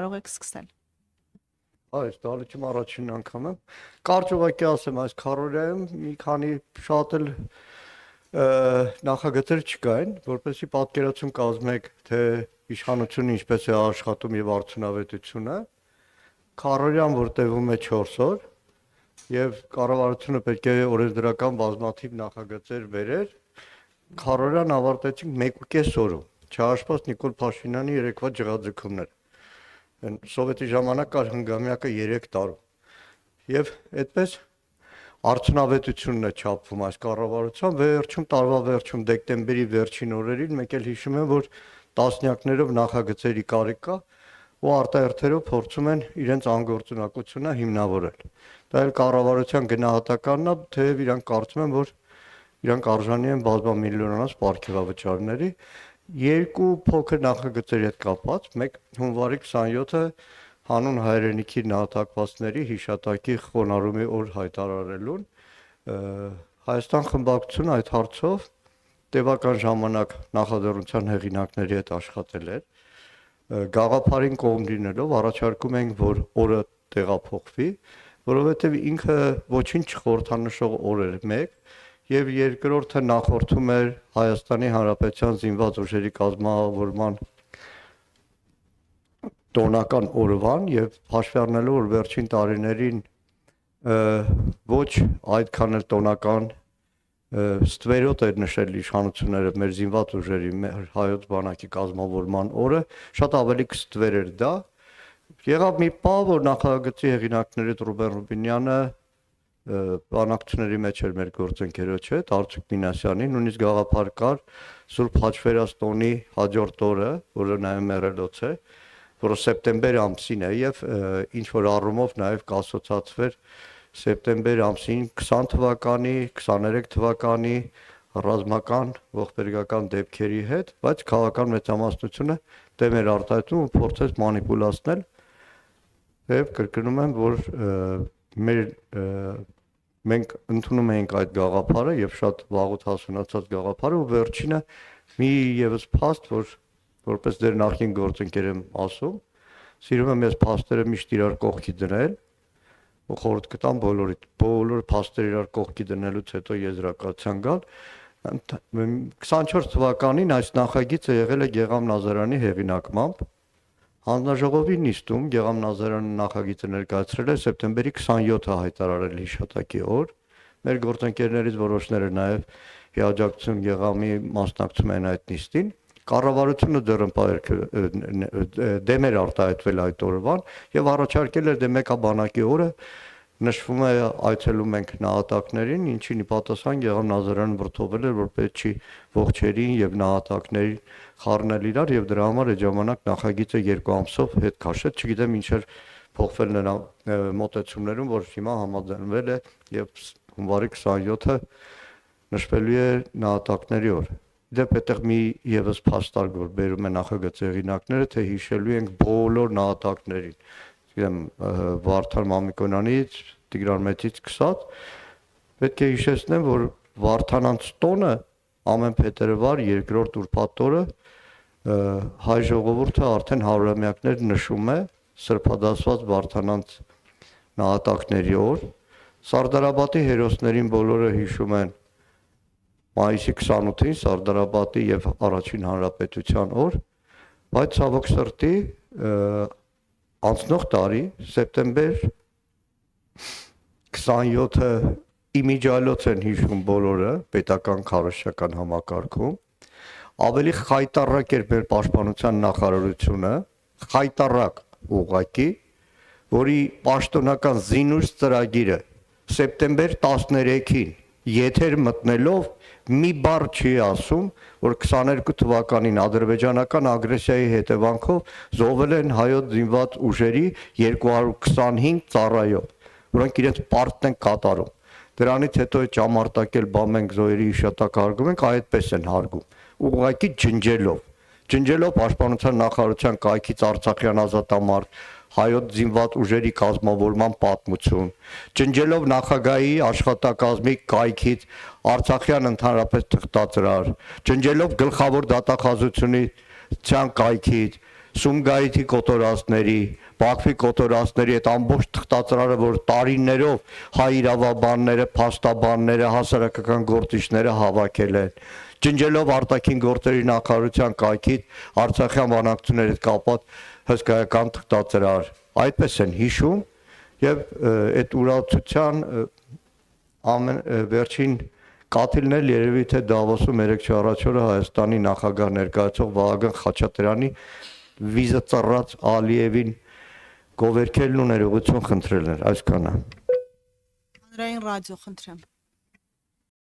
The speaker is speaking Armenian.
կարող եք սկսել։ Այս դալիճում առաջին անգամ եմ։ Կարճ ուղղակի ասեմ, այս քարորիայում մի քանի շատ էլ նախագծեր չկային, որպեսզի պատկերացում կազմեք, թե իշխանությունը ինչպես է աշխատում եւ արդյունավետությունը։ Քարորիան, որ տևում է 4 օր, եւ կառավարությունը պետք է օրենսդրական բազմաթիվ նախագծեր բերեր։ Քարորիան ավարտեցինք 1.5 օրում։ Չհաշված Նիկոլ Փաշինյանի երեկվա ջղաձգումները։ Սովետի ժամանակ կար հնգամյակը 3 տարում։ Եվ այդպես արդյունավետությունն է չափվում այս կառավարության վերջում տարվա վերջում դեկտեմբերի վերջին օրերին մեկ էլ հիշում եմ, որ տասնյակներով նախագծերի կարիք կա ու արտահերթերով փորձում են իրենց անգործունակությունը հիմնավորել։ Դա էլ կառավարության գնահատականն է, թեև իրանք կարծում են, որ իրանք արժանի են բազմամիլիոնանոց պարգևավճարների։ Երկու փոքր նախագծերի հետ կապված, մեկ հունվարի 27-ը հանուն հայրենիքի նահատակվածների հիշատակի խոնարհումի օր հայտարարելուն Հայաստան խմբակցությունը այդ հարցով տևական ժամանակ նախաձեռնության հեղինակների հետ աշխատել էր։ Գաղափարին կողմ լինելով առաջարկում ենք, որ օրը տեղափոխվի, որովհետև ինքը ոչինչ չխորհրդանշող օր էր մեկ, եւ երկրորդը նախորդում էր Հայաստանի Հանրապետության զինված ուժերի կազմավորման տոնական օրվան եւ հաշվի առնելով, որ վերջին տարիներին ոչ այդքան էլ տոնական ստվերոտ էր նշել իշխանությունները մեր զինված ուժերի, մեր հայոց բանակի կազմավորման օրը, շատ ավելի կստվեր էր դա։ Եղավ մի պահ, որ նախագծի հեղինակներից Ռուբեն Ռուբինյանը բանակցությունների մեջ էր մեր գործընկերոջ հետ, Արծուկ Մինասյանի, նույնիսկ գաղափար կար Սուրբ Հաչվերաստոնի հաջորդ օրը, որը նաև մեռելոց է, որը սեպտեմբեր ամսին է եւ ինչ որ առումով նաև կասոցացվեր սեպտեմբեր ամսին 20 թվականի, 23 թվականի ռազմական ողբերգական դեպքերի հետ, բայց քաղաքական մեծամասնությունը դեմ էր արտահայտում ու փորձեց մանիպուլացնել եւ կրկնում եմ, որ մենք ընդունում էինք այդ գաղափարը եւ շատ վաղուց հասունացած գաղափարը ու վերջինը մի եւս փաստ, որպես դեր նախին գործընկեր եմ ասում, սիրում եմ ես փաստերը միշտ իրար կողքի դնել ու խորհուրդ կտամ բոլոր փաստերը իրար կողքի դնելուց հետո եզրակացության գալ 24 թվականին այս նախագիծը եղել է Գեգամ Նազարյանի հեղինակմամբ հանձնաժողովի նիստում Գեգամ Նազարյանը նախագիծը ներկայացրել է սեպտեմբերի 27-ը հայտարարել հիշատակի օր մեր գործընկերներից որոշները նաև հիաջակցություն Գեգամի մասնակցում են այդ նիստին կառավարությունը դեմ էր արտահայտվել այդ օրվան եւ առաջարկել էր դե մեկա բանակի օրը նշվում է այցելում ենք նահատակներին, ինչին ի պատասխան Գեգամ Նազարյանը վրթովել էր, որ պետք չի ողջերին եւ նահատակներին խառնել իրար եւ դրա համար այդ ժամանակ նախագիծը 2 ամսով հետ քաշեց, չգիտեմ ինչ էր փոխվել նրա մոտեցումներում, որ հիմա համաձայնվել է եւ հունվարի 27-ը նշվելու է նահատակների օր։ Դեպ այդտեղ մի եւս փաստարկ որ բերում է նախագծի հեղինակները, թե հիշելու ենք բոլոր նահատակներին։ Գիտեմ Վարդան Մամիկոնյանից, Տիգրան Մեծից սկսած, պետք է հիշեցնեմ, որ Վարդանանց տոնը ամեն փետրվար երկրորդ ուրբաթ օրը հայ ժողովուրդը արդեն հարյուրամյակներ նշում է սրբադասված Վարդանանց նահատակների օր։ Սարդարապետի հերոսներին բոլորը հիշում են մայիսի 28-ին Սարդարապետի եւ Առաջին Հանրապետության օր, բայց ցավոք սրտի անցնող տարի սեպտեմբեր 27-ը իմիջիալոց են հիշում բոլորը պետական քարոզչական համակարգում ավելի խայտառակ էր մեր պաշտպանության նախարարությունը խայտառակ ուղղակի որի պաշտոնական զինուժ ծրագիրը սեպտեմբեր 13-ին եթեր մտնելով մի բառ չի ասում, որ 22 թվականին ադրբեջանական ագրեսիայի հետևանքով զոհվել են հայոց զինված ուժերի 225 ծառայող, որոնք իրենց պարտն են կատարում։ Դրանից հետո է ճամարտակել բամենք զոհերի հիշատակը հարգում ենք, այդպես են հարգում։ Ուղղակի ջնջելով պաշտպանության նախարարության կայքից Արցախյան ազատամարտ հայոց զինված ուժերի կազմավորման պատմություն, ջնջելով նախագահի աշխատակազմի կայքից Արցախյան ընդհանրապես թղթածրար, ջնջելով գլխավոր դատախազությունի կայքից, Սումգայիթի կոտորածների, Բաքվի կոտորածների այդ ամբողջ թղթածրարը, որ տարիներով հայ իրավաբանները, փաստաբանները, հասարակական գործիչները հավաքել են, ջնջելով արտաքին գործերի նախարարության կայքից Արցախյան բանակցությունների հետ կապված հսկայական թղթածրար, այդպես են հիշում եւ այդ ուրացության վերջին կաթիլն էլ երևի թե Դավոսում 3 առաջ օրը Հայաստանի նախագահ ներկայացող Վահագն Խաչատրյանի վիզա ծառած Ալիևին գովերքելն ու ներողություն խնդրելն էր, այսքանը։ Հանրային ռադիո խնդրեմ։